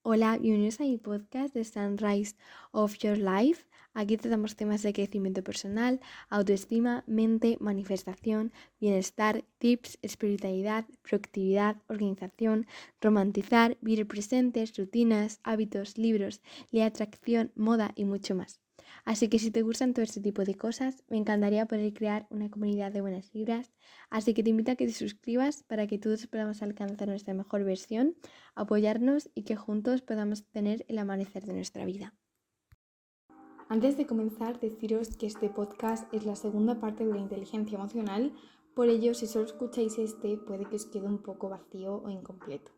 Hola, bienvenidos a mi podcast de Sunrise of Your Life. Aquí tratamos temas de crecimiento personal, autoestima, mente, manifestación, bienestar, tips, espiritualidad, productividad, organización, romantizar, vivir presentes, rutinas, hábitos, libros, ley de atracción, moda y mucho más. Así que si te gustan todo este tipo de cosas, me encantaría poder crear una comunidad de buenas vibras. Así que te invito a que te suscribas para que todos podamos alcanzar nuestra mejor versión, apoyarnos y que juntos podamos tener el amanecer de nuestra vida. Antes de comenzar, deciros que este podcast es la segunda parte de la inteligencia emocional, por ello si solo escucháis este puede que os quede un poco vacío o incompleto.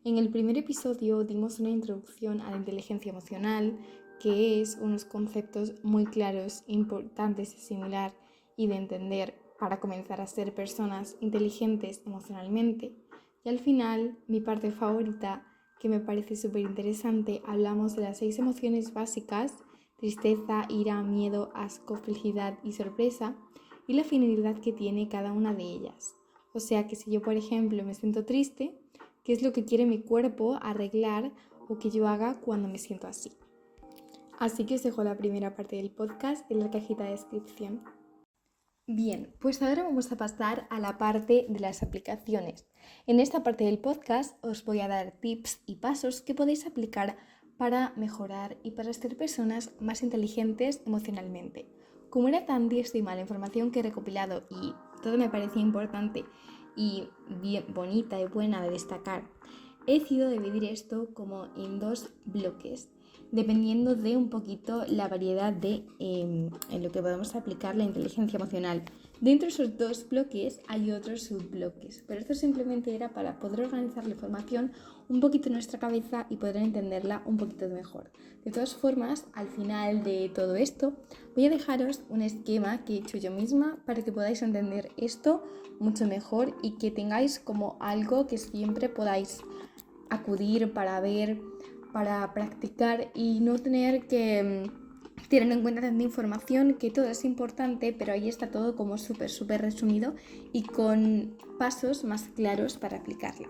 En el primer episodio dimos una introducción a la inteligencia emocional, que es unos conceptos muy claros, importantes de asimilar y de entender para comenzar a ser personas inteligentes emocionalmente. Y al final, mi parte favorita, que me parece súper interesante, hablamos de las 6 emociones básicas: tristeza, ira, miedo, asco, felicidad y sorpresa, y la finalidad que tiene cada una de ellas. O sea que si yo, por ejemplo, me siento triste, ¿qué es lo que quiere mi cuerpo arreglar o que yo haga cuando me siento así? Así que os dejo la primera parte del podcast en la cajita de descripción. Bien, pues ahora vamos a pasar a la parte de las aplicaciones. En esta parte del podcast os voy a dar tips y pasos que podéis aplicar para mejorar y para ser personas más inteligentes emocionalmente. Como era tantísima la información que he recopilado y todo me parecía importante y bien bonita y buena de destacar, he decidido dividir esto como en 2 bloques, dependiendo de un poquito la variedad de en lo que podemos aplicar la inteligencia emocional. Dentro de esos 2 bloques hay otros subbloques, pero esto simplemente era para poder organizar la información un poquito en nuestra cabeza y poder entenderla un poquito mejor. De todas formas, al final de todo esto, voy a dejaros un esquema que he hecho yo misma para que podáis entender esto mucho mejor y que tengáis como algo que siempre podáis acudir para ver, para practicar y no tener que tener en cuenta tanta información, que todo es importante, pero ahí está todo como súper resumido y con pasos más claros para aplicarla.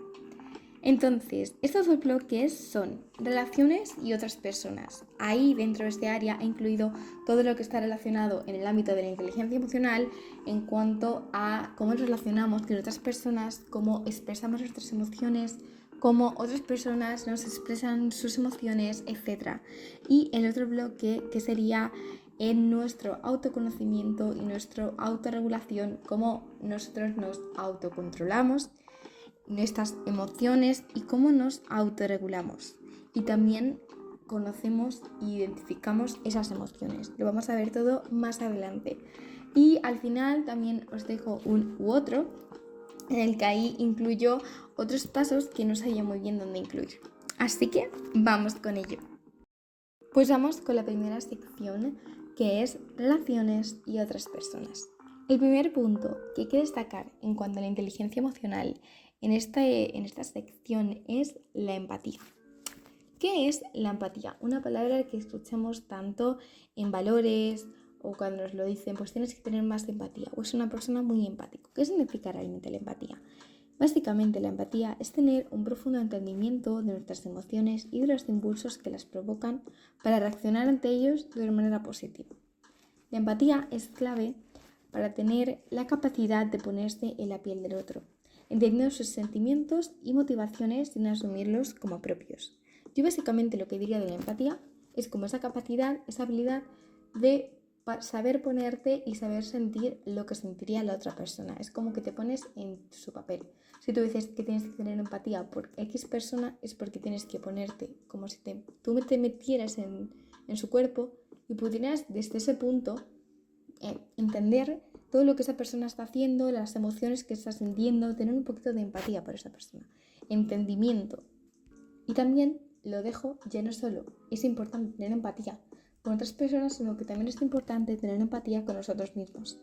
Entonces, estos 2 bloques son relaciones y otras personas. Ahí dentro de este área he incluido todo lo que está relacionado en el ámbito de la inteligencia emocional en cuanto a cómo nos relacionamos con otras personas, cómo expresamos nuestras emociones, cómo otras personas nos expresan sus emociones, etc. Y el otro bloque que sería en nuestro autoconocimiento y nuestra autorregulación, cómo nosotros nos autocontrolamos nuestras emociones y cómo nos autorregulamos. Y también conocemos e identificamos esas emociones. Lo vamos a ver todo más adelante. Y al final también os dejo un u otro, en el que ahí incluyo otros pasos que no sabía muy bien dónde incluir. Así que vamos con ello. Pues vamos con la primera sección, que es relaciones y otras personas. El primer punto que hay que destacar en cuanto a la inteligencia emocional en esta sección es la empatía. ¿Qué es la empatía? Una palabra que escuchamos tanto en valores o cuando nos lo dicen, pues tienes que tener más empatía o es una persona muy empática. ¿Qué significa realmente la empatía? Básicamente la empatía es tener un profundo entendimiento de nuestras emociones y de los impulsos que las provocan para reaccionar ante ellos de una manera positiva. La empatía es clave para tener la capacidad de ponerse en la piel del otro, entendiendo sus sentimientos y motivaciones sin asumirlos como propios. Yo básicamente lo que diría de la empatía es como esa capacidad, esa habilidad de saber ponerte y saber sentir lo que sentiría la otra persona. Es como que te pones en su papel. Si tú dices que tienes que tener empatía por X persona, es porque tienes que ponerte como si tú te metieras en su cuerpo y pudieras desde ese punto entender todo lo que esa persona está haciendo, las emociones que está sintiendo, tener un poquito de empatía por esa persona, entendimiento. Y también lo dejo ya no solo es importante tener empatía con otras personas, sino que también es importante tener empatía con nosotros mismos,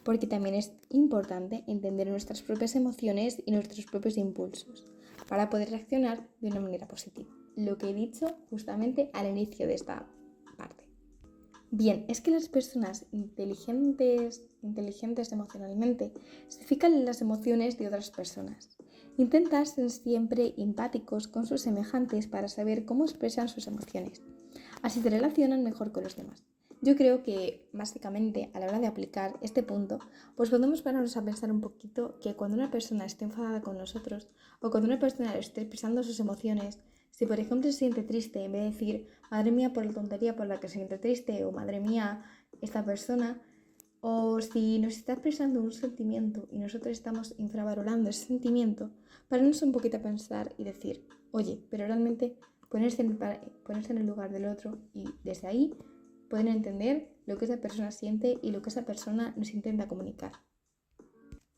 porque también es importante entender nuestras propias emociones y nuestros propios impulsos para poder reaccionar de una manera positiva. Lo que he dicho justamente al inicio de esta parte. Bien, es que las personas inteligentes emocionalmente se fijan en las emociones de otras personas Intenta ser siempre empáticos con sus semejantes para saber cómo expresan sus emociones. Así se relacionan mejor con los demás. Yo creo que, básicamente, a la hora de aplicar este punto, pues podemos pararnos a pensar un poquito que cuando una persona esté enfadada con nosotros o cuando una persona esté expresando sus emociones, si por ejemplo se siente triste, en vez de decir, madre mía por la tontería por la que se siente triste o madre mía esta persona, o si nos está expresando un sentimiento y nosotros estamos infravalorando ese sentimiento, pararnos un poquito a pensar y decir, oye, pero realmente ponerse en el lugar del otro y desde ahí poder entender lo que esa persona siente y lo que esa persona nos intenta comunicar.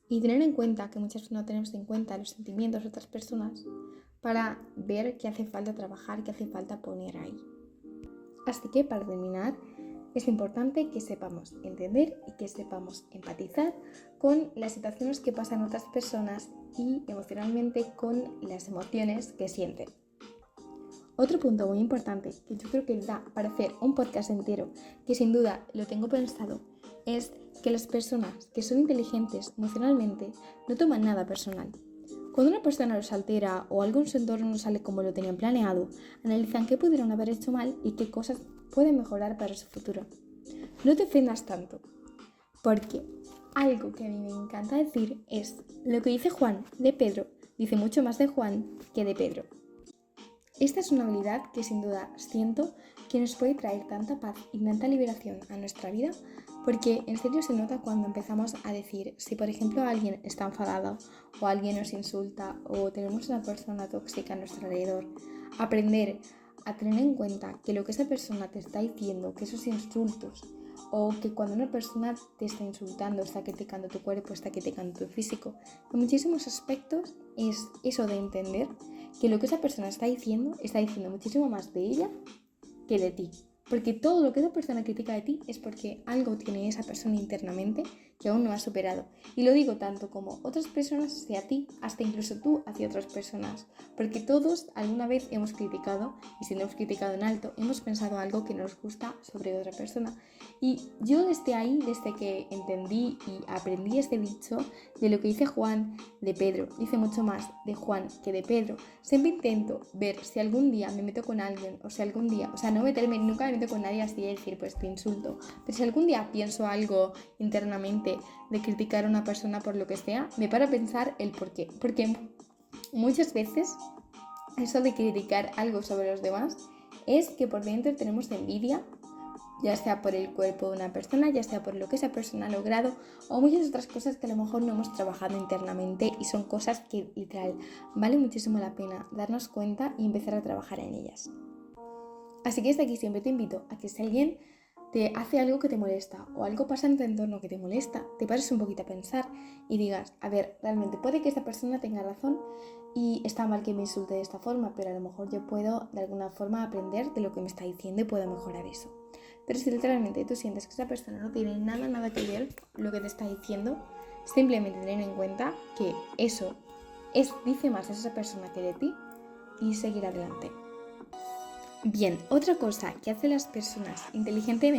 Y tener en cuenta que muchas veces no tenemos en cuenta los sentimientos de otras personas para ver qué hace falta trabajar, qué hace falta poner ahí. Así que para terminar, es importante que sepamos entender y que sepamos empatizar con las situaciones que pasan otras personas y emocionalmente con las emociones que sienten. Otro punto muy importante que yo creo que da para hacer un podcast entero, que sin duda lo tengo pensado, es que las personas que son inteligentes emocionalmente no toman nada personal. Cuando una persona los altera o algo en su entorno no sale como lo tenían planeado, analizan qué pudieron haber hecho mal y qué cosas pueden mejorar para su futuro. No te ofendas tanto, porque algo que a mí me encanta decir es lo que dice Juan de Pedro, dice mucho más de Juan que de Pedro. Esta es una habilidad que sin duda siento que nos puede traer tanta paz y tanta liberación a nuestra vida, porque en serio se nota cuando empezamos a decir, si por ejemplo alguien está enfadado o alguien nos insulta o tenemos una persona tóxica a nuestro alrededor, aprender a tener en cuenta que lo que esa persona te está diciendo, que esos insultos o que cuando una persona te está insultando, está criticando tu cuerpo, está criticando tu físico, en muchísimos aspectos es eso de entender que lo que esa persona está diciendo muchísimo más de ella que de ti. Porque todo lo que esa persona critica de ti es porque algo tiene esa persona internamente que aún no ha superado. Y lo digo tanto como otras personas hacia ti, hasta incluso tú hacia otras personas. Porque todos alguna vez hemos criticado, y si no hemos criticado en alto, hemos pensado algo que nos gusta sobre otra persona. Y yo desde ahí, desde que entendí y aprendí este dicho, de lo que dice Juan de Pedro, dice mucho más de Juan que de Pedro, siempre intento ver si algún día me meto con alguien, o si algún día, no meterme, nunca me meto con nadie así de decir, pues te insulto, pero si algún día pienso algo internamente de criticar a una persona por lo que sea, me paro a pensar el por qué, porque muchas veces eso de criticar algo sobre los demás es que por dentro tenemos envidia, ya sea por el cuerpo de una persona, ya sea por lo que esa persona ha logrado o muchas otras cosas que a lo mejor no hemos trabajado internamente y son cosas que literal vale muchísimo la pena darnos cuenta y empezar a trabajar en ellas. Así que desde aquí siempre te invito a que si alguien te hace algo que te molesta o algo pasa en tu entorno que te molesta, te pares un poquito a pensar y digas, a ver, realmente puede que esta persona tenga razón y está mal que me insulte de esta forma, pero a lo mejor yo puedo de alguna forma aprender de lo que me está diciendo y puedo mejorar eso. Pero si literalmente tú sientes que esa persona no tiene nada que ver lo que te está diciendo, simplemente tener en cuenta que eso dice más de esa persona que de ti y seguir adelante. Bien, otra cosa que hacen las personas inteligentes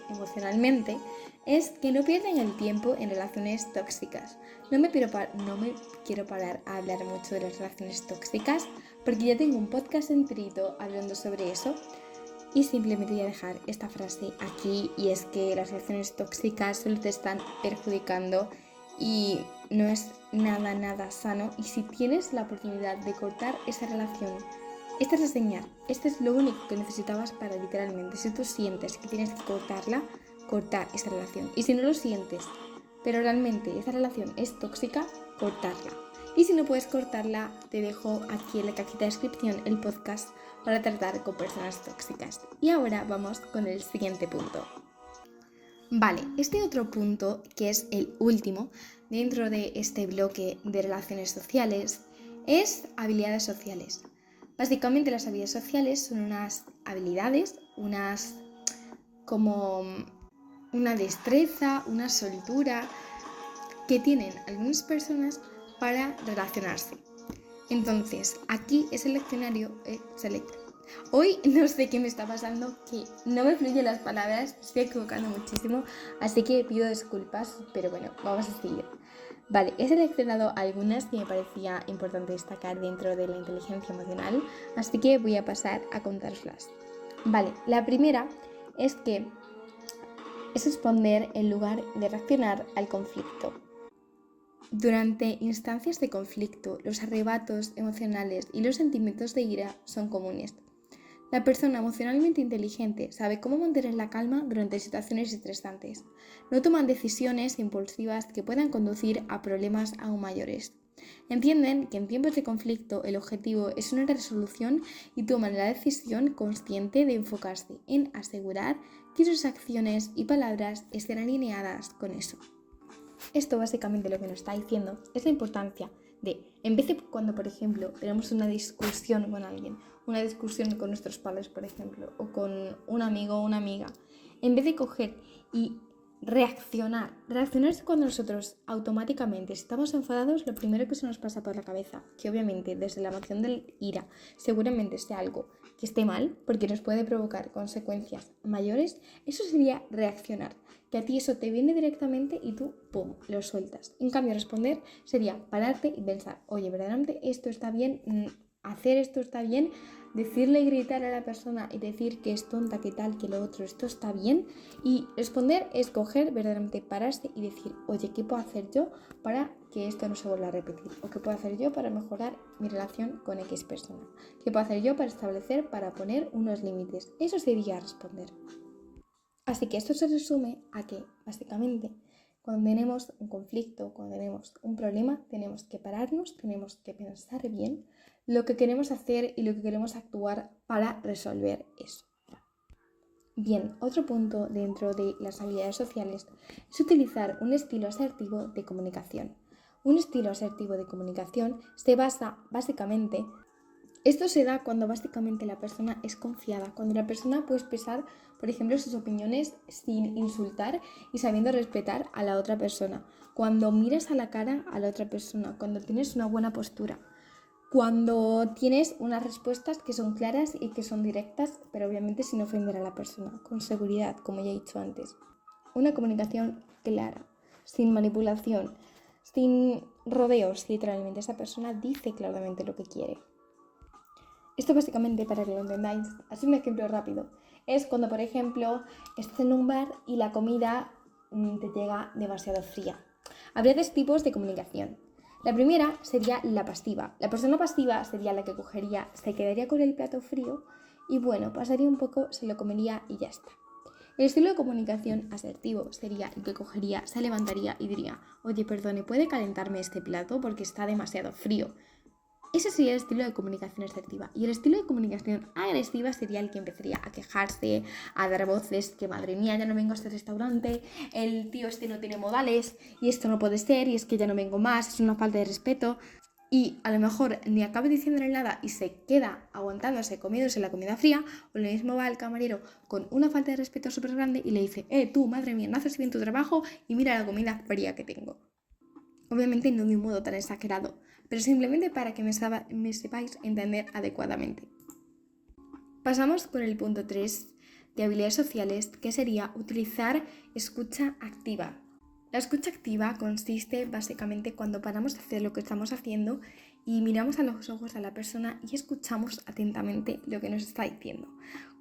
emocionalmente es que no pierden el tiempo en relaciones tóxicas. No me quiero parar a hablar mucho de las relaciones tóxicas porque ya tengo un podcast enterito hablando sobre eso y simplemente voy a dejar esta frase aquí y es que las relaciones tóxicas solo te están perjudicando y no es nada sano y si tienes la oportunidad de cortar esa relación, esta es la señal, este es lo único que necesitabas para literalmente, si tú sientes que tienes que cortar esa relación. Y si no lo sientes, pero realmente esa relación es tóxica, cortarla. Y si no puedes cortarla, te dejo aquí en la cajita de descripción el podcast para tratar con personas tóxicas. Y ahora vamos con el siguiente punto. Vale, este otro punto, que es el último dentro de este bloque de relaciones sociales, es habilidades sociales. Básicamente las habilidades sociales son unas habilidades, como una destreza, una soltura que tienen algunas personas para relacionarse. Entonces, aquí es el leccionario, Hoy no sé qué me está pasando, que no me fluyen las palabras, estoy equivocando muchísimo, así que pido disculpas, pero bueno, vamos a seguir. Vale, he seleccionado algunas que me parecía importante destacar dentro de la inteligencia emocional, así que voy a pasar a contároslas. Vale, la primera es que es responder en lugar de reaccionar al conflicto. Durante instancias de conflicto, los arrebatos emocionales y los sentimientos de ira son comunes. La persona emocionalmente inteligente sabe cómo mantener la calma durante situaciones estresantes. No toman decisiones impulsivas que puedan conducir a problemas aún mayores. Entienden que en tiempos de conflicto el objetivo es una resolución y toman la decisión consciente de enfocarse en asegurar que sus acciones y palabras estén alineadas con eso. Esto básicamente lo que nos está diciendo es la importancia de, en vez de cuando, por ejemplo, tenemos una discusión con alguien, una discusión con nuestros padres, por ejemplo, o con un amigo o una amiga, en vez de coger y reaccionar es cuando nosotros automáticamente, si estamos enfadados, lo primero que se nos pasa por la cabeza, que obviamente desde la emoción de ira seguramente sea algo que esté mal, porque nos puede provocar consecuencias mayores, eso sería reaccionar. Que a ti eso te viene directamente y tú, ¡pum!, lo sueltas. En cambio, responder sería pararte y pensar, oye, verdaderamente esto está bien, hacer esto está bien, decirle y gritar a la persona y decir que es tonta, que tal, que lo otro, esto está bien. Y responder es coger, verdaderamente pararse y decir, oye, ¿qué puedo hacer yo para que esto no se vuelva a repetir? ¿O qué puedo hacer yo para mejorar mi relación con X persona? ¿Qué puedo hacer yo para establecer, para poner unos límites? Eso sería responder. Así que esto se resume a que, básicamente, cuando tenemos un conflicto, cuando tenemos un problema, tenemos que pararnos, tenemos que pensar bien lo que queremos hacer y lo que queremos actuar para resolver eso. Bien, otro punto dentro de las habilidades sociales es utilizar un estilo asertivo de comunicación. Un estilo asertivo de comunicación se basa básicamente... Esto se da cuando básicamente la persona es confiada, cuando la persona puede expresar, por ejemplo, sus opiniones sin insultar y sabiendo respetar a la otra persona. Cuando miras a la cara a la otra persona, cuando tienes una buena postura, cuando tienes unas respuestas que son claras y que son directas, pero obviamente sin ofender a la persona, con seguridad, como ya he dicho antes. Una comunicación clara, sin manipulación, sin rodeos, literalmente. Esa persona dice claramente lo que quiere. Esto básicamente, para que lo entendáis, así un ejemplo rápido, es cuando, por ejemplo, estás en un bar y la comida te llega demasiado fría. Habría dos tipos de comunicación. La primera sería la pasiva. La persona pasiva sería la que cogería, se quedaría con el plato frío y bueno, pasaría un poco, se lo comería y ya está. El estilo de comunicación asertivo sería el que cogería, se levantaría y diría, oye, perdone, ¿puede calentarme este plato porque está demasiado frío? Ese sería el estilo de comunicación asertiva. Y el estilo de comunicación agresiva sería el que empezaría a quejarse, a dar voces, que madre mía, ya no vengo a este restaurante, el tío este no tiene modales, y esto no puede ser, y es que ya no vengo más, es una falta de respeto. Y a lo mejor ni acaba diciéndole nada y se queda aguantándose, comiéndose la comida fría, o lo mismo va el camarero con una falta de respeto súper grande y le dice, tú, madre mía, no haces bien tu trabajo y mira la comida fría que tengo. Obviamente no de un modo tan exagerado, pero simplemente para que me sepáis entender adecuadamente. Pasamos con el punto 3 de habilidades sociales, que sería utilizar escucha activa. La escucha activa consiste básicamente cuando paramos de hacer lo que estamos haciendo y miramos a los ojos a la persona y escuchamos atentamente lo que nos está diciendo.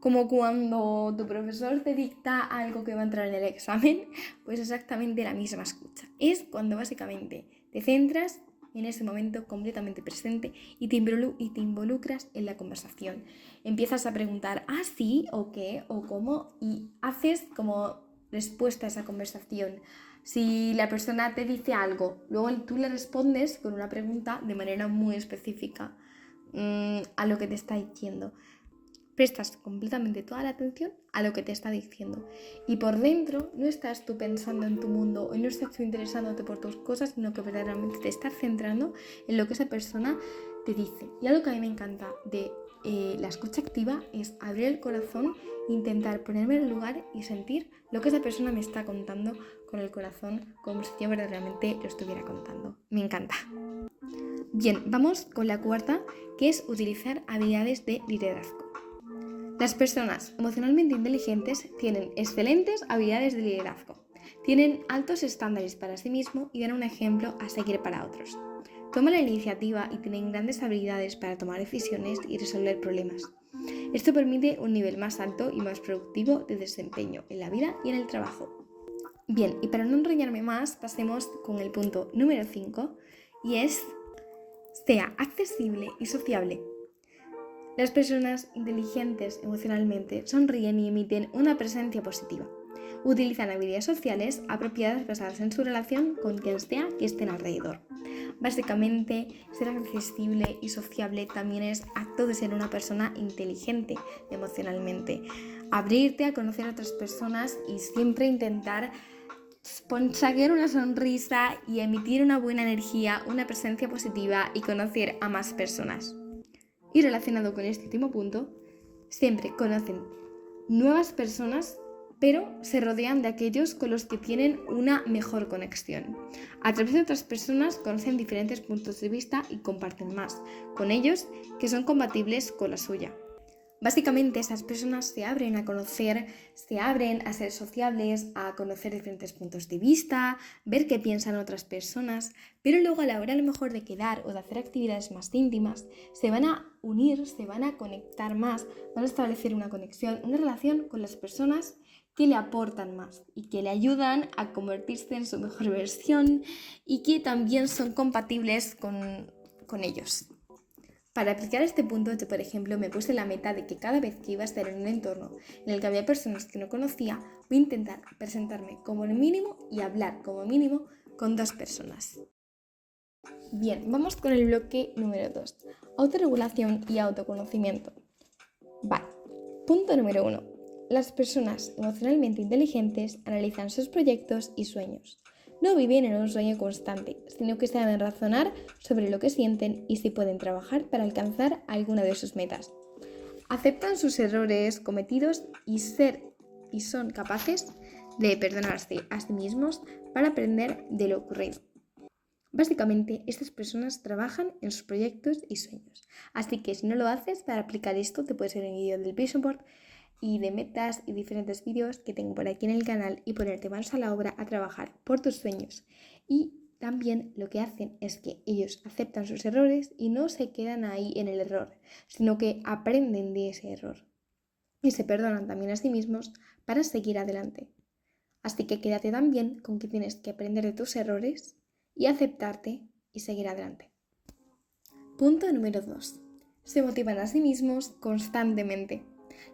Como cuando tu profesor te dicta algo que va a entrar en el examen, pues exactamente la misma escucha. Es cuando básicamente te centras en ese momento completamente presente y te involucras en la conversación. Empiezas a preguntar, sí, o qué, o cómo, y haces como respuesta a esa conversación. Si la persona te dice algo, luego tú le respondes con una pregunta de manera muy específica a lo que te está diciendo. Prestas completamente toda la atención a lo que te está diciendo. Y por dentro no estás tú pensando en tu mundo o no estás tú interesándote por tus cosas, sino que verdaderamente te estás centrando en lo que esa persona te dice. Y algo que a mí me encanta de la escucha activa es abrir el corazón, intentar ponerme en el lugar y sentir lo que esa persona me está contando con el corazón, como si yo verdaderamente lo estuviera contando. Me encanta. Bien, vamos con la cuarta, que es utilizar habilidades de liderazgo. Las personas emocionalmente inteligentes tienen excelentes habilidades de liderazgo. Tienen altos estándares para sí mismos y dan un ejemplo a seguir para otros. Toman la iniciativa y tienen grandes habilidades para tomar decisiones y resolver problemas. Esto permite un nivel más alto y más productivo de desempeño en la vida y en el trabajo. Bien, y para no enrollarme más, pasemos con el punto número 5 y es: sea accesible y sociable. Las personas inteligentes emocionalmente sonríen y emiten una presencia positiva. Utilizan habilidades sociales apropiadas basadas en su relación con quien sea que estén alrededor. Básicamente, ser accesible y sociable también es acto de ser una persona inteligente emocionalmente. Abrirte a conocer a otras personas y siempre intentar sacar una sonrisa y emitir una buena energía, una presencia positiva y conocer a más personas. Y relacionado con este último punto, siempre conocen nuevas personas, pero se rodean de aquellos con los que tienen una mejor conexión. A través de otras personas conocen diferentes puntos de vista y comparten más con ellos que son compatibles con la suya. Básicamente esas personas se abren a conocer, se abren a ser sociables, a conocer diferentes puntos de vista, ver qué piensan otras personas, pero luego a la hora a lo mejor de quedar o de hacer actividades más íntimas, se van a unir, se van a conectar más, van a establecer una conexión, una relación con las personas que le aportan más y que le ayudan a convertirse en su mejor versión y que también son compatibles con ellos. Para aplicar este punto, yo por ejemplo me puse la meta de que cada vez que iba a estar en un entorno en el que había personas que no conocía, voy a intentar presentarme como mínimo y hablar como mínimo con 2 personas. Bien, vamos con el bloque número 2, autorregulación y autoconocimiento. Vale, punto número 1. Las personas emocionalmente inteligentes analizan sus proyectos y sueños. No viven en un sueño constante, sino que saben razonar sobre lo que sienten y si pueden trabajar para alcanzar alguna de sus metas. Aceptan sus errores cometidos y son capaces de perdonarse a sí mismos para aprender de lo ocurrido. Básicamente, estas personas trabajan en sus proyectos y sueños. Así que si no lo haces, para aplicar esto te puedes ver un vídeo del Vision Board y de metas y diferentes vídeos que tengo por aquí en el canal y ponerte manos a la obra a trabajar por tus sueños. Y también lo que hacen es que ellos aceptan sus errores y no se quedan ahí en el error, sino que aprenden de ese error y se perdonan también a sí mismos para seguir adelante. Así que quédate también con que tienes que aprender de tus errores y aceptarte y seguir adelante. Punto número 2. Se motivan a sí mismos constantemente.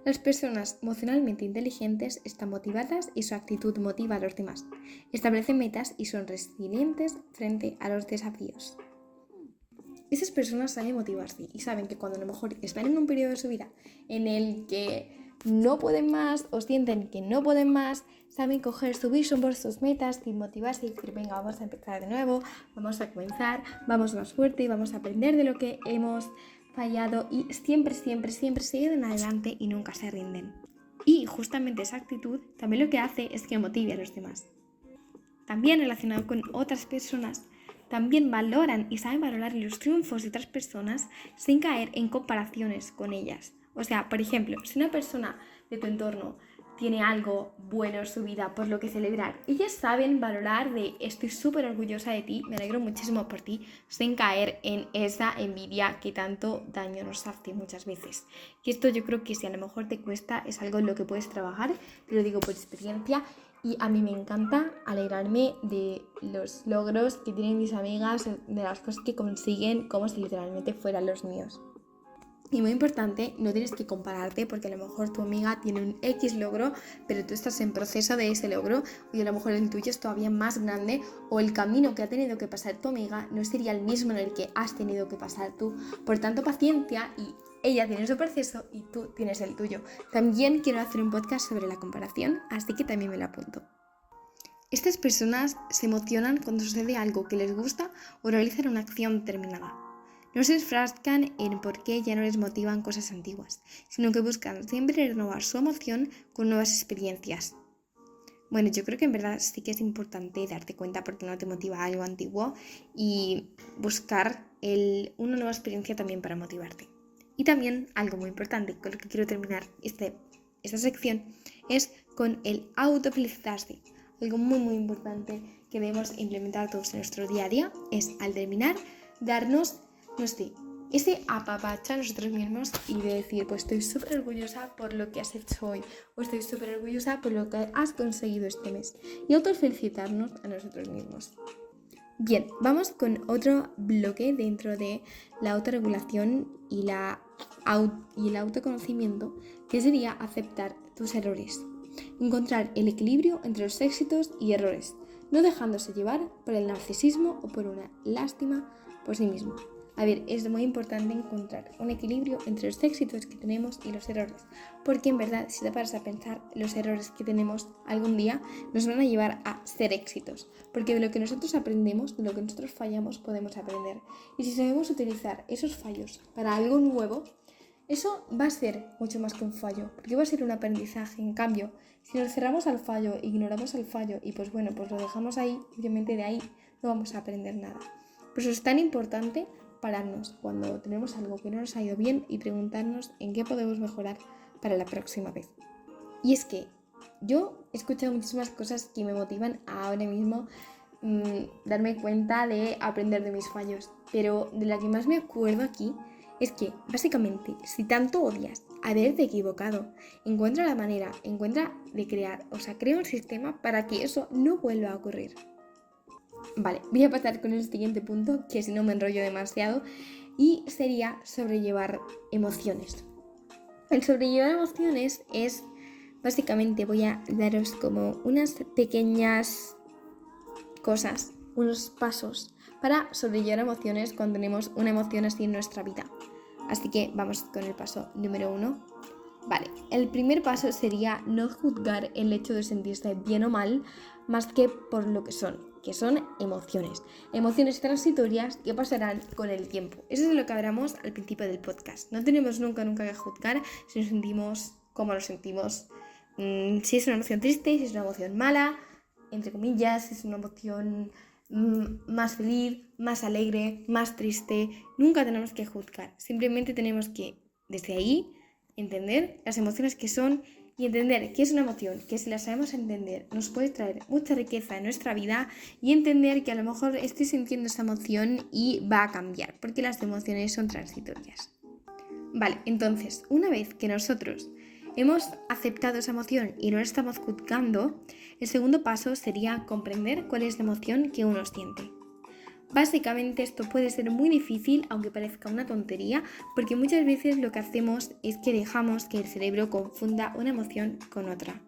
Las personas emocionalmente inteligentes están motivadas y su actitud motiva a los demás. Establecen metas y son resilientes frente a los desafíos. Esas personas saben motivarse y saben que cuando a lo mejor están en un periodo de su vida en el que no pueden más o sienten que no pueden más, saben coger su vision board, sus metas y motivarse y decir: venga, vamos a empezar de nuevo, vamos a comenzar, vamos más fuerte y vamos a aprender de lo que hemos fallado y siempre siguen adelante y nunca se rinden. Y justamente esa actitud también lo que hace es que motive a los demás. También relacionado con otras personas, también valoran y saben valorar los triunfos de otras personas sin caer en comparaciones con ellas. O sea, por ejemplo, si una persona de tu entorno tiene algo bueno en su vida por lo que celebrar, ellas saben valorar de: estoy súper orgullosa de ti, me alegro muchísimo por ti, sin caer en esa envidia que tanto daño nos hace muchas veces. Y esto yo creo que si a lo mejor te cuesta, es algo en lo que puedes trabajar, te lo digo por experiencia. Y a mí me encanta alegrarme de los logros que tienen mis amigas, de las cosas que consiguen, como si literalmente fueran los míos. Y muy importante, no tienes que compararte, porque a lo mejor tu amiga tiene un X logro, pero tú estás en proceso de ese logro, y a lo mejor el tuyo es todavía más grande, o el camino que ha tenido que pasar tu amiga no sería el mismo en el que has tenido que pasar tú. Por tanto, paciencia, y ella tiene su proceso y tú tienes el tuyo. También quiero hacer un podcast sobre la comparación, así que también me lo apunto. Estas personas se emocionan cuando sucede algo que les gusta o realizan una acción determinada. No se enfrascan en por qué ya no les motivan cosas antiguas, sino que buscan siempre renovar su emoción con nuevas experiencias. Bueno, yo creo que en verdad sí que es importante darte cuenta por qué no te motiva algo antiguo y buscar una nueva experiencia también para motivarte. Y también algo muy importante con lo que quiero terminar esta sección es con el autofelicitarse. algo muy importante que debemos implementar todos en nuestro día a día es, al terminar, darnos, no sé, ese apapacho a nosotros mismos y de decir, pues estoy súper orgullosa por lo que has hecho hoy, o estoy súper orgullosa por lo que has conseguido este mes, y autofelicitarnos a nosotros mismos. Bien, vamos con otro bloque dentro de la autorregulación y el autoconocimiento, que sería aceptar tus errores. Encontrar el equilibrio entre los éxitos y errores, no dejándose llevar por el narcisismo o por una lástima por sí mismo. A ver, es muy importante encontrar un equilibrio entre los éxitos que tenemos y los errores, porque en verdad, si te paras a pensar, los errores que tenemos algún día nos van a llevar a ser éxitos, porque de lo que nosotros aprendemos, de lo que nosotros fallamos, podemos aprender. Y si sabemos utilizar esos fallos para algo nuevo, eso va a ser mucho más que un fallo, porque va a ser un aprendizaje. En cambio, si nos cerramos al fallo, ignoramos el fallo y pues lo dejamos ahí, obviamente de ahí no vamos a aprender nada. Por eso es tan importante pararnos cuando tenemos algo que no nos ha ido bien y preguntarnos en qué podemos mejorar para la próxima vez. Y es que yo he escuchado muchísimas cosas que me motivan a ahora mismo darme cuenta de aprender de mis fallos, pero de la que más me acuerdo aquí es que, básicamente, si tanto odias haberte equivocado, encuentra la manera, crea un sistema para que eso no vuelva a ocurrir. Vale, voy a pasar con el siguiente punto, que si no me enrollo demasiado, y sería sobrellevar emociones. El sobrellevar emociones es, básicamente, voy a daros como unas pequeñas cosas, unos pasos para sobrellevar emociones cuando tenemos una emoción así en nuestra vida. Así que vamos con el paso número 1. Vale, el primer paso sería no juzgar el hecho de sentirse bien o mal más que por lo que son emociones. Emociones transitorias que pasarán con el tiempo. Eso es lo que hablamos al principio del podcast. No tenemos nunca que juzgar si nos sentimos como nos sentimos. Si es una emoción triste, si es una emoción mala, entre comillas, si es una emoción más feliz, más alegre, más triste. Nunca tenemos que juzgar. Simplemente tenemos que, desde ahí, entender las emociones que son y entender qué es una emoción, que si la sabemos entender nos puede traer mucha riqueza en nuestra vida, y entender que a lo mejor estoy sintiendo esa emoción y va a cambiar, porque las emociones son transitorias. Vale, entonces, una vez que nosotros hemos aceptado esa emoción y no la estamos juzgando, el segundo paso sería comprender cuál es la emoción que uno siente. Básicamente esto puede ser muy difícil, aunque parezca una tontería, porque muchas veces lo que hacemos es que dejamos que el cerebro confunda una emoción con otra.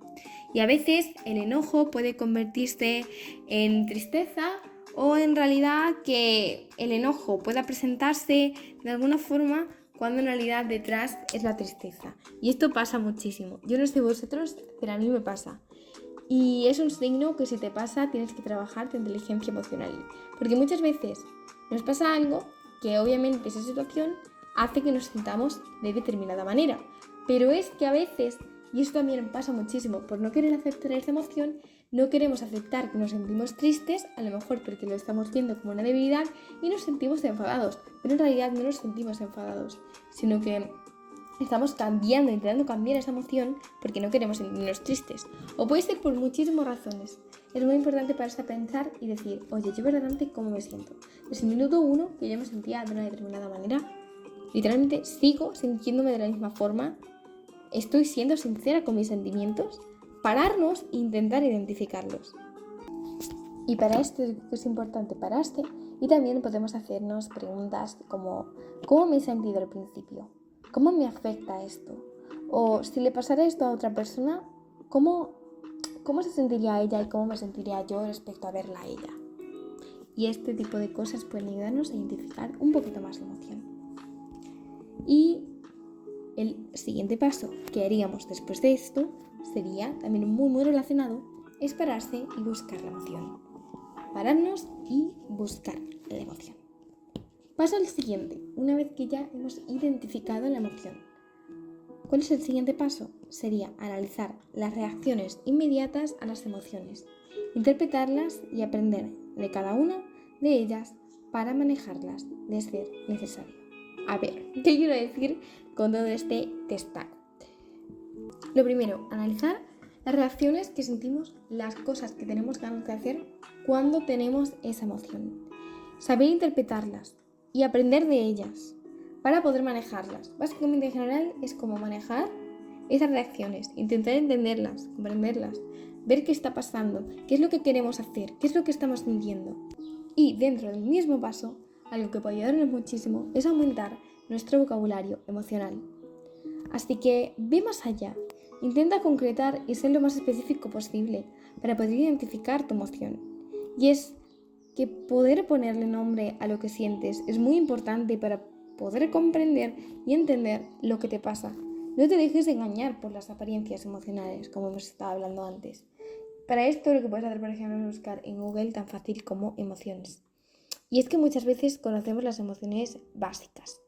Y a veces el enojo puede convertirse en tristeza, o en realidad que el enojo pueda presentarse de alguna forma cuando en realidad detrás es la tristeza. Y esto pasa muchísimo. Yo no sé vosotros, pero a mí me pasa. Y es un signo que si te pasa tienes que trabajar tu inteligencia emocional. Porque muchas veces nos pasa algo que obviamente esa situación hace que nos sintamos de determinada manera. Pero es que a veces, y esto también pasa muchísimo, por no querer aceptar esa emoción, no queremos aceptar que nos sentimos tristes, a lo mejor porque lo estamos viendo como una debilidad y nos sentimos enfadados. Pero en realidad no nos sentimos enfadados, sino que estamos intentando cambiar esa emoción porque no queremos sentirnos tristes. O puede ser por muchísimas razones. Es muy importante pararse a pensar y decir, oye, yo verdaderamente cómo me siento. Desde el minuto 1 que yo me sentía de una determinada manera, literalmente sigo sintiéndome de la misma forma. Estoy siendo sincera con mis sentimientos. Pararnos e intentar identificarlos. Y para esto es importante pararse, y también podemos hacernos preguntas como ¿cómo me he sentido al principio? ¿Cómo me afecta esto? O si le pasara esto a otra persona, ¿cómo se sentiría ella y cómo me sentiría yo respecto a verla a ella? Y este tipo de cosas pueden ayudarnos a identificar un poquito más la emoción. Y el siguiente paso que haríamos después de esto sería, también muy relacionado, es pararse y buscar la emoción. Pararnos y buscar la emoción. Paso al siguiente, una vez que ya hemos identificado la emoción. ¿Cuál es el siguiente paso? Sería analizar las reacciones inmediatas a las emociones, interpretarlas y aprender de cada una de ellas para manejarlas de ser necesario. A ver, ¿qué quiero decir con todo este testaco? Lo primero, analizar Las reacciones que sentimos, las cosas que tenemos ganas de hacer cuando tenemos esa emoción. Saber interpretarlas y aprender de ellas para poder manejarlas. Básicamente en general es como manejar esas reacciones, intentar entenderlas, comprenderlas, ver qué está pasando, qué es lo que queremos hacer, qué es lo que estamos sintiendo. Y dentro del mismo paso, algo que puede ayudarnos muchísimo es aumentar nuestro vocabulario emocional. Así que ve más allá, intenta concretar y ser lo más específico posible para poder identificar tu emoción. Y es que poder ponerle nombre a lo que sientes es muy importante para poder comprender y entender lo que te pasa. No te dejes engañar por las apariencias emocionales, como hemos estado hablando antes. Para esto lo que puedes hacer, por ejemplo, es buscar en Google tan fácil como emociones. Y es que muchas veces conocemos las emociones básicas,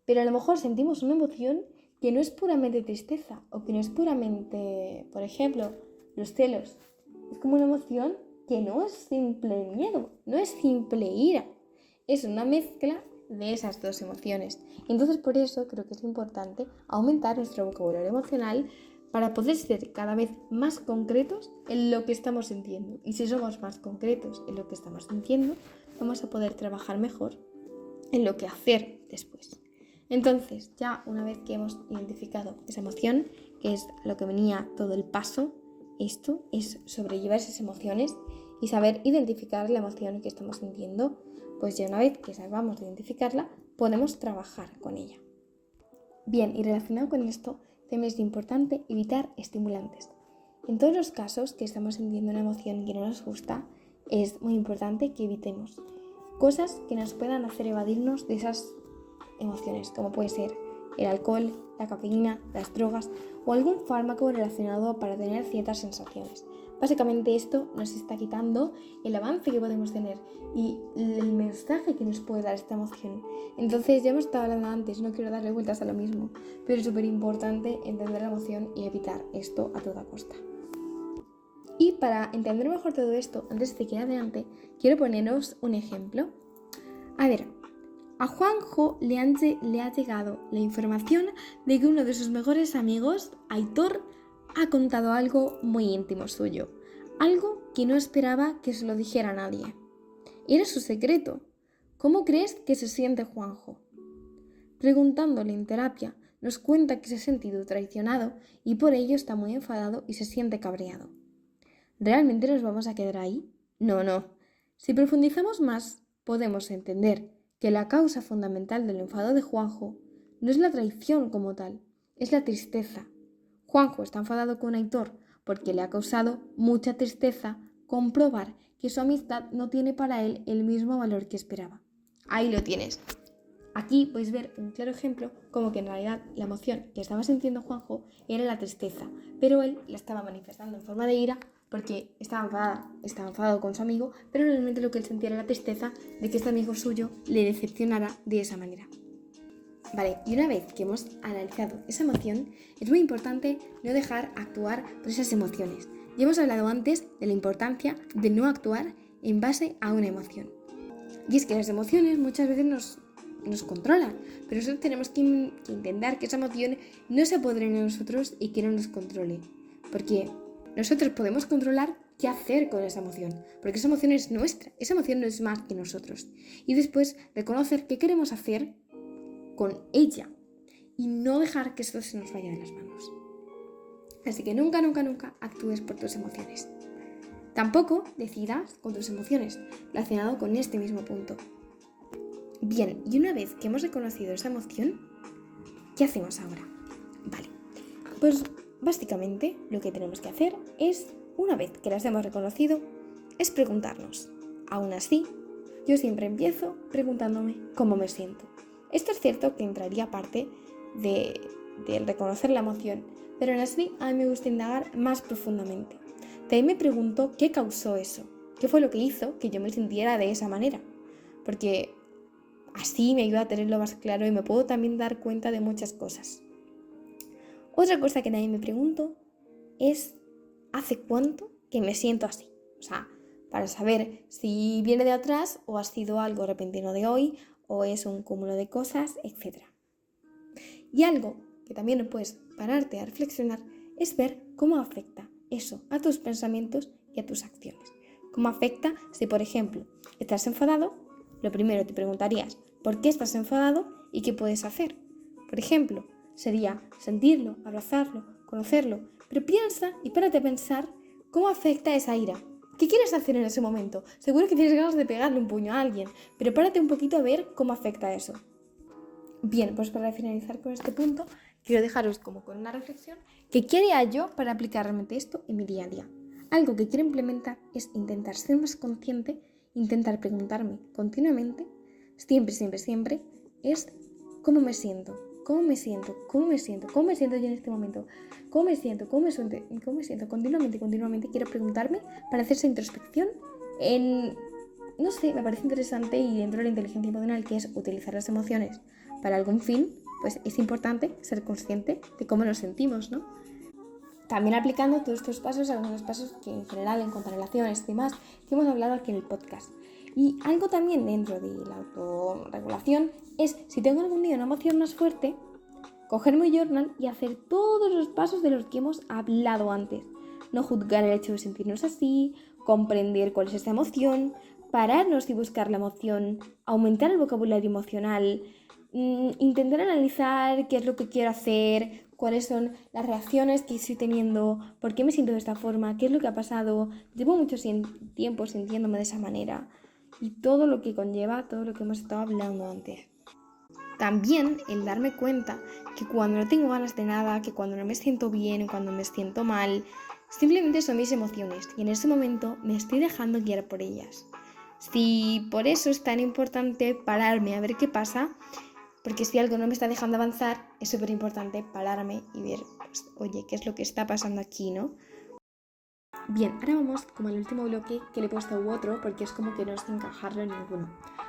pero a lo mejor sentimos una emoción que no es puramente tristeza o que no es puramente, por ejemplo, los celos. Es como una emoción que no es simple miedo, no es simple ira. Es una mezcla de esas dos emociones. Entonces por eso creo que es importante aumentar nuestro vocabulario emocional para poder ser cada vez más concretos en lo que estamos sintiendo. Y si somos más concretos en lo que estamos sintiendo, vamos a poder trabajar mejor en lo que hacer después. Entonces, ya una vez que hemos identificado esa emoción, que es a lo que venía todo el paso, esto es sobrellevar esas emociones y saber identificar la emoción que estamos sintiendo, pues ya una vez que sepamos identificarla, podemos trabajar con ella. Bien, y relacionado con esto, también es importante evitar estimulantes. En todos los casos que estamos sintiendo una emoción que no nos gusta, es muy importante que evitemos cosas que nos puedan hacer evadirnos de esas emociones, como puede ser el alcohol, la cafeína, las drogas o algún fármaco relacionado para tener ciertas sensaciones. Básicamente esto nos está quitando el avance que podemos tener y el mensaje que nos puede dar esta emoción. Entonces ya hemos estado hablando antes, no quiero darle vueltas a lo mismo, pero es súper importante entender la emoción y evitar esto a toda costa. Y para entender mejor todo esto, antes de que adelante, quiero poneros un ejemplo. A ver, a Juanjo le ha llegado la información de que uno de sus mejores amigos, Aitor, ha contado algo muy íntimo suyo, algo que no esperaba que se lo dijera a nadie. Era su secreto. ¿Cómo crees que se siente Juanjo? Preguntándole en terapia, nos cuenta que se ha sentido traicionado y por ello está muy enfadado y se siente cabreado. ¿Realmente nos vamos a quedar ahí? No. Si profundizamos más, podemos entender que la causa fundamental del enfado de Juanjo no es la traición como tal, es la tristeza. Juanjo está enfadado con Aitor porque le ha causado mucha tristeza comprobar que su amistad no tiene para él el mismo valor que esperaba. Ahí lo tienes. Aquí podéis ver un claro ejemplo como que en realidad la emoción que estaba sintiendo Juanjo era la tristeza, pero él la estaba manifestando en forma de ira porque estaba enfadado con su amigo, pero realmente lo que él sentía era la tristeza de que este amigo suyo le decepcionara de esa manera. Vale, y una vez que hemos analizado esa emoción, es muy importante no dejar actuar por esas emociones. Ya hemos hablado antes de la importancia de no actuar en base a una emoción. Y es que las emociones muchas veces nos controlan, pero nosotros tenemos que intentar que esa emoción no se apodere de nosotros y que no nos controle, porque nosotros podemos controlar qué hacer con esa emoción, porque esa emoción es nuestra, esa emoción no es más que nosotros, y después reconocer qué queremos hacer con ella y no dejar que esto se nos vaya de las manos. Así que nunca actúes por tus emociones. Tampoco decidas con tus emociones, relacionado con este mismo punto. Bien, y una vez que hemos reconocido esa emoción, ¿qué hacemos ahora? Vale, pues básicamente lo que tenemos que hacer es, una vez que las hemos reconocido, es preguntarnos. Aún así, yo siempre empiezo preguntándome cómo me siento. Esto es cierto que entraría parte de reconocer la emoción, pero aún así a mí me gusta indagar más profundamente. También me pregunto qué causó eso, qué fue lo que hizo que yo me sintiera de esa manera, porque así me ayuda a tenerlo más claro y me puedo también dar cuenta de muchas cosas. Otra cosa que también me pregunto es ¿hace cuánto que me siento así? O sea, para saber si viene de atrás o ha sido algo repentino de hoy o es un cúmulo de cosas, etc. Y algo que también puedes pararte a reflexionar es ver cómo afecta eso a tus pensamientos y a tus acciones. ¿Cómo afecta si, por ejemplo, estás enfadado? Lo primero te preguntarías, ¿por qué estás enfadado y qué puedes hacer? Por ejemplo, sería sentirlo, abrazarlo, conocerlo, pero piensa y párate a pensar cómo afecta esa ira. ¿Qué quieres hacer en ese momento? Seguro que tienes ganas de pegarle un puño a alguien, pero párate un poquito a ver cómo afecta eso. Bien, pues para finalizar con este punto, quiero dejaros como con una reflexión que qué haría yo para aplicar realmente esto en mi día a día. Algo que quiero implementar es intentar ser más consciente, intentar preguntarme continuamente, siempre, es cómo me siento yo en este momento, cómo me siento, continuamente quiero preguntarme para hacer esa introspección no sé, me parece interesante y dentro de la inteligencia emocional, que es utilizar las emociones para algún fin, pues es importante ser consciente de cómo nos sentimos, ¿no? También aplicando todos estos pasos, algunos pasos que en general en cuanto a relaciones y demás, que hemos hablado aquí en el podcast. Y algo también dentro de la autorregulación es, si tengo algún día una emoción más fuerte, cogerme un journal y hacer todos los pasos de los que hemos hablado antes. No juzgar el hecho de sentirnos así, comprender cuál es esa emoción, pararnos y buscar la emoción, aumentar el vocabulario emocional, intentar analizar qué es lo que quiero hacer, cuáles son las reacciones que estoy teniendo, por qué me siento de esta forma, qué es lo que ha pasado, llevo mucho tiempo sintiéndome de esa manera y todo lo que conlleva, todo lo que hemos estado hablando antes. También el darme cuenta que cuando no tengo ganas de nada, que cuando no me siento bien, cuando me siento mal, simplemente son mis emociones y en ese momento me estoy dejando guiar por ellas. Si por eso es tan importante pararme a ver qué pasa, porque si algo no me está dejando avanzar, es súper importante pararme y ver, pues, oye, ¿qué es lo que está pasando aquí, no? Bien, ahora vamos como al último bloque que le he puesto u otro porque es como que no sé encajarlo en ninguno.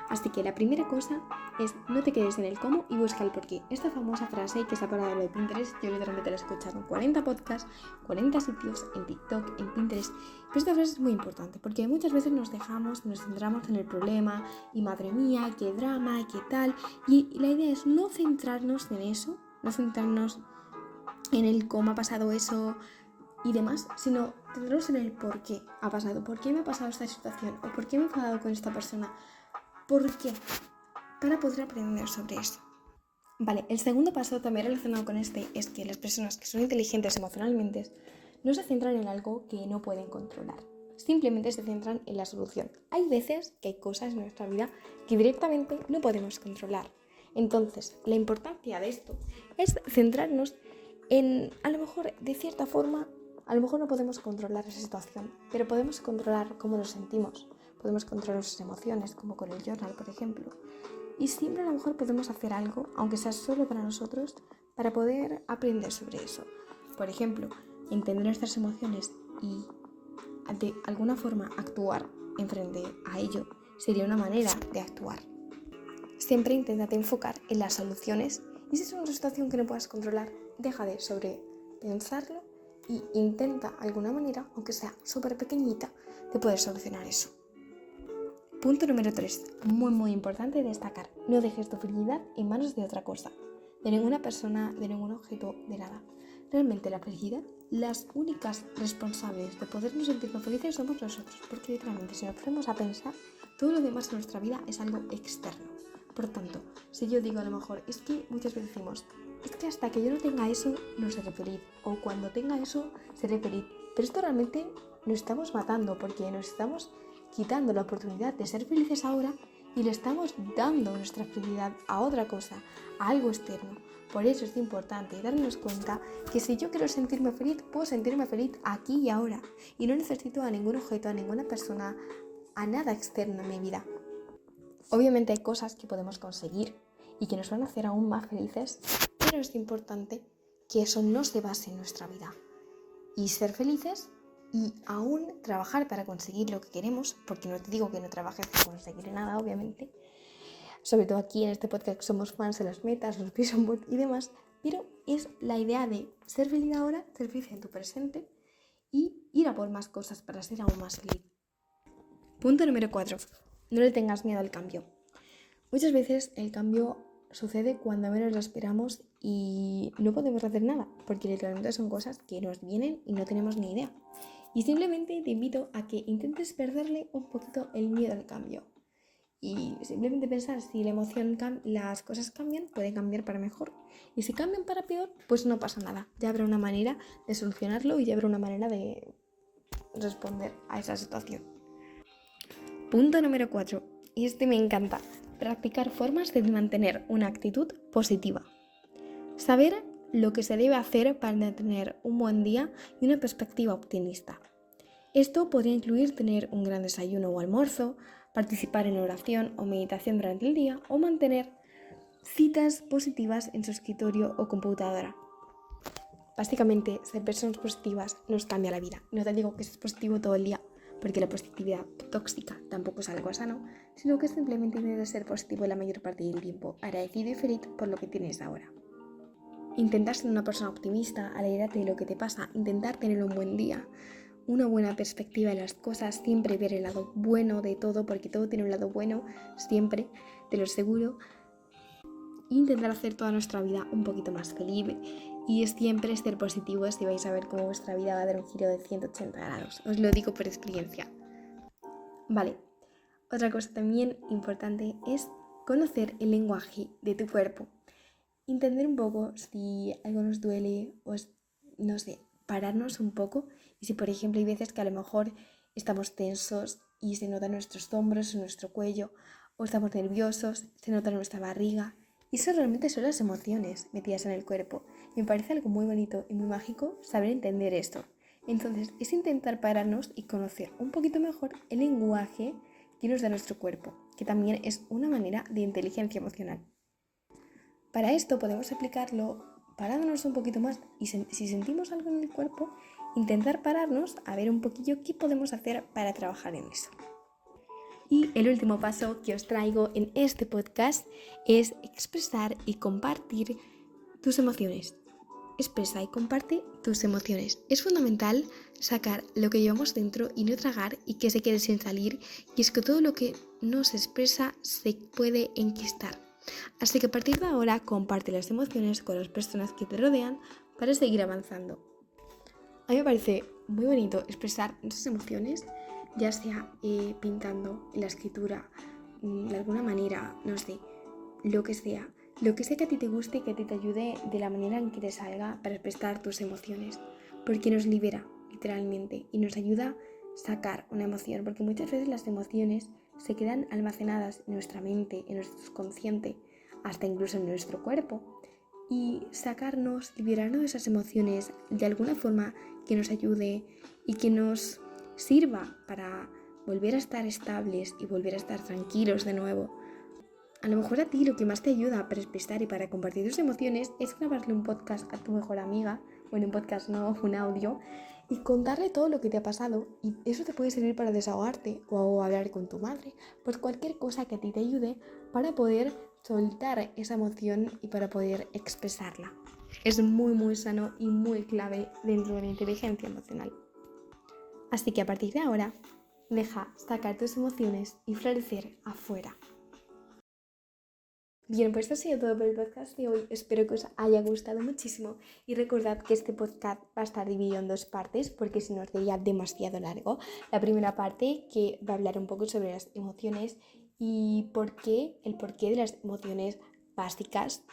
Así que la primera cosa es no te quedes en el cómo y busca el porqué. Esta famosa frase que se ha parado de Pinterest, yo literalmente la he escuchado en 40 podcasts, 40 sitios, en TikTok, en Pinterest. Pero esta frase es muy importante porque muchas veces nos centramos en el problema y madre mía, qué drama, qué tal. Y la idea es no centrarnos en eso, no centrarnos en el cómo ha pasado eso y demás, sino centrarnos en el por qué ha pasado, por qué me ha pasado esta situación o por qué me he enfadado con esta persona, por qué, para poder aprender sobre eso. Vale, el segundo paso también relacionado con este es que las personas que son inteligentes emocionalmente no se centran en algo que no pueden controlar, simplemente se centran en la solución. Hay veces que hay cosas en nuestra vida que directamente no podemos controlar. Entonces, la importancia de esto es centrarnos en, a lo mejor, de cierta forma, a lo mejor no podemos controlar esa situación, pero podemos controlar cómo nos sentimos, podemos controlar nuestras emociones, como con el journal, por ejemplo. Y siempre a lo mejor podemos hacer algo, aunque sea solo para nosotros, para poder aprender sobre eso. Por ejemplo, entender nuestras emociones y de alguna forma actuar en frente a ello sería una manera de actuar. Siempre inténtate enfocar en las soluciones y si es una situación que no puedas controlar, deja de sobrepensarlo y intenta de alguna manera, aunque sea súper pequeñita, de poder solucionar eso. Punto número 3, muy importante destacar, no dejes tu felicidad en manos de otra cosa, de ninguna persona, de ningún objeto, de nada. Realmente la felicidad, las únicas responsables de podernos sentirnos felices somos nosotros, porque literalmente si nos ponemos a pensar, todo lo demás en nuestra vida es algo externo. Por tanto, si yo digo a lo mejor, es que muchas veces decimos, es que hasta que yo no tenga eso, no seré feliz, o cuando tenga eso, seré feliz. Pero esto realmente nos estamos matando, porque nos estamos quitando la oportunidad de ser felices ahora y le estamos dando nuestra felicidad a otra cosa, a algo externo. Por eso es importante darnos cuenta que si yo quiero sentirme feliz, puedo sentirme feliz aquí y ahora. Y no necesito a ningún objeto, a ninguna persona, a nada externo en mi vida. Obviamente hay cosas que podemos conseguir y que nos van a hacer aún más felices, pero es importante que eso no se base en nuestra vida. Y ser felices y aún trabajar para conseguir lo que queremos, porque no te digo que no trabajes para conseguir nada, obviamente. Sobre todo aquí en este podcast somos fans de las metas, los vision board y demás, pero es la idea de ser feliz ahora, ser feliz en tu presente y ir a por más cosas para ser aún más feliz. Punto número 4. No le tengas miedo al cambio. Muchas veces el cambio sucede cuando menos lo esperamos y no podemos hacer nada, porque literalmente son cosas que nos vienen y no tenemos ni idea. Y simplemente te invito a que intentes perderle un poquito el miedo al cambio. Y simplemente pensar si la emoción las cosas cambian, pueden cambiar para mejor. Y si cambian para peor, pues no pasa nada. Ya habrá una manera de solucionarlo y ya habrá una manera de responder a esa situación. Punto número 4. Y este me encanta. Practicar formas de mantener una actitud positiva. Saber lo que se debe hacer para tener un buen día y una perspectiva optimista. Esto podría incluir tener un gran desayuno o almuerzo, participar en oración o meditación durante el día o mantener citas positivas en su escritorio o computadora. Básicamente, ser personas positivas nos cambia la vida. No te digo que seas positivo todo el día, porque la positividad tóxica tampoco es algo sano, sino que simplemente debes ser positivo la mayor parte del tiempo, agradecido y feliz por lo que tienes ahora. Intentar ser una persona optimista, alegrarte de lo que te pasa, intentar tener un buen día, una buena perspectiva de las cosas, siempre ver el lado bueno de todo, porque todo tiene un lado bueno, siempre, te lo aseguro. Intentar hacer toda nuestra vida un poquito más feliz y siempre ser positivos y vais a ver cómo vuestra vida va a dar un giro de 180 grados. Os lo digo por experiencia. Vale, otra cosa también importante es conocer el lenguaje de tu cuerpo. Entender un poco si algo nos duele o no sé, pararnos un poco y si por ejemplo hay veces que a lo mejor estamos tensos y se notan nuestros hombros, en nuestro cuello o estamos nerviosos, se nota en nuestra barriga. Y eso realmente son las emociones metidas en el cuerpo. Y me parece algo muy bonito y muy mágico saber entender esto. Entonces es intentar pararnos y conocer un poquito mejor el lenguaje que nos da nuestro cuerpo, que también es una manera de inteligencia emocional. Para esto podemos aplicarlo parándonos un poquito más y si sentimos algo en el cuerpo, intentar pararnos a ver un poquillo qué podemos hacer para trabajar en eso. Y el último paso que os traigo en este podcast es expresar y compartir tus emociones. Expresa y comparte tus emociones. Es fundamental sacar lo que llevamos dentro y no tragar y que se quede sin salir. Y es que todo lo que no se expresa se puede enquistar. Así que a partir de ahora comparte las emociones con las personas que te rodean para seguir avanzando. A mí me parece muy bonito expresar nuestras emociones, ya sea pintando, en la escritura, de alguna manera, no sé, lo que sea que a ti te guste y que a ti te ayude de la manera en que te salga para expresar tus emociones, porque nos libera literalmente y nos ayuda a sacar una emoción, porque muchas veces las emociones se quedan almacenadas en nuestra mente, en nuestro subconsciente, hasta incluso en nuestro cuerpo. Y sacarnos, liberarnos de esas emociones de alguna forma que nos ayude y que nos sirva para volver a estar estables y volver a estar tranquilos de nuevo. A lo mejor a ti lo que más te ayuda para expresar y para compartir tus emociones es grabarle un podcast a tu mejor amiga, bueno, un podcast no, un audio, y contarle todo lo que te ha pasado. Y eso te puede servir para desahogarte o hablar con tu madre, pues cualquier cosa que a ti te ayude para poder soltar esa emoción y para poder expresarla. Es muy muy sano y muy clave dentro de la inteligencia emocional. Así que a partir de ahora, deja sacar tus emociones y florecer afuera. Bien, pues esto ha sido todo por el podcast de hoy. Espero que os haya gustado muchísimo y recordad que este podcast va a estar dividido en dos partes porque si no sería demasiado largo. La primera parte que va a hablar un poco sobre las emociones y el porqué de las emociones básicas.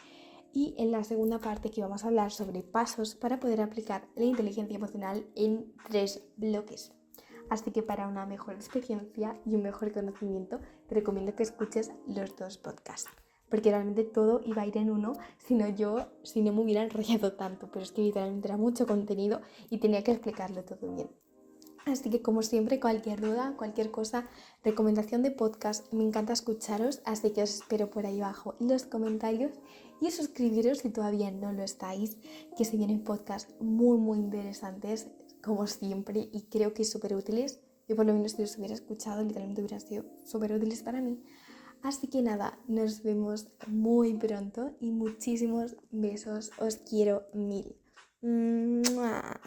Y en la segunda parte que vamos a hablar sobre pasos para poder aplicar la inteligencia emocional en 3 bloques. Así que para una mejor experiencia y un mejor conocimiento te recomiendo que escuches los 2 podcasts. Porque realmente todo iba a ir en uno, si no me hubiera enrollado tanto, pero es que literalmente era mucho contenido y tenía que explicarlo todo bien. Así que como siempre, cualquier duda, cualquier cosa, recomendación de podcast, me encanta escucharos, así que os espero por ahí abajo en los comentarios y suscribiros si todavía no lo estáis, que se vienen podcasts muy muy interesantes, como siempre, y creo que súper útiles. Yo por lo menos si los hubiera escuchado, literalmente hubieran sido súper útiles para mí. Así que nada, nos vemos muy pronto y muchísimos besos. Os quiero mil. ¡Mua!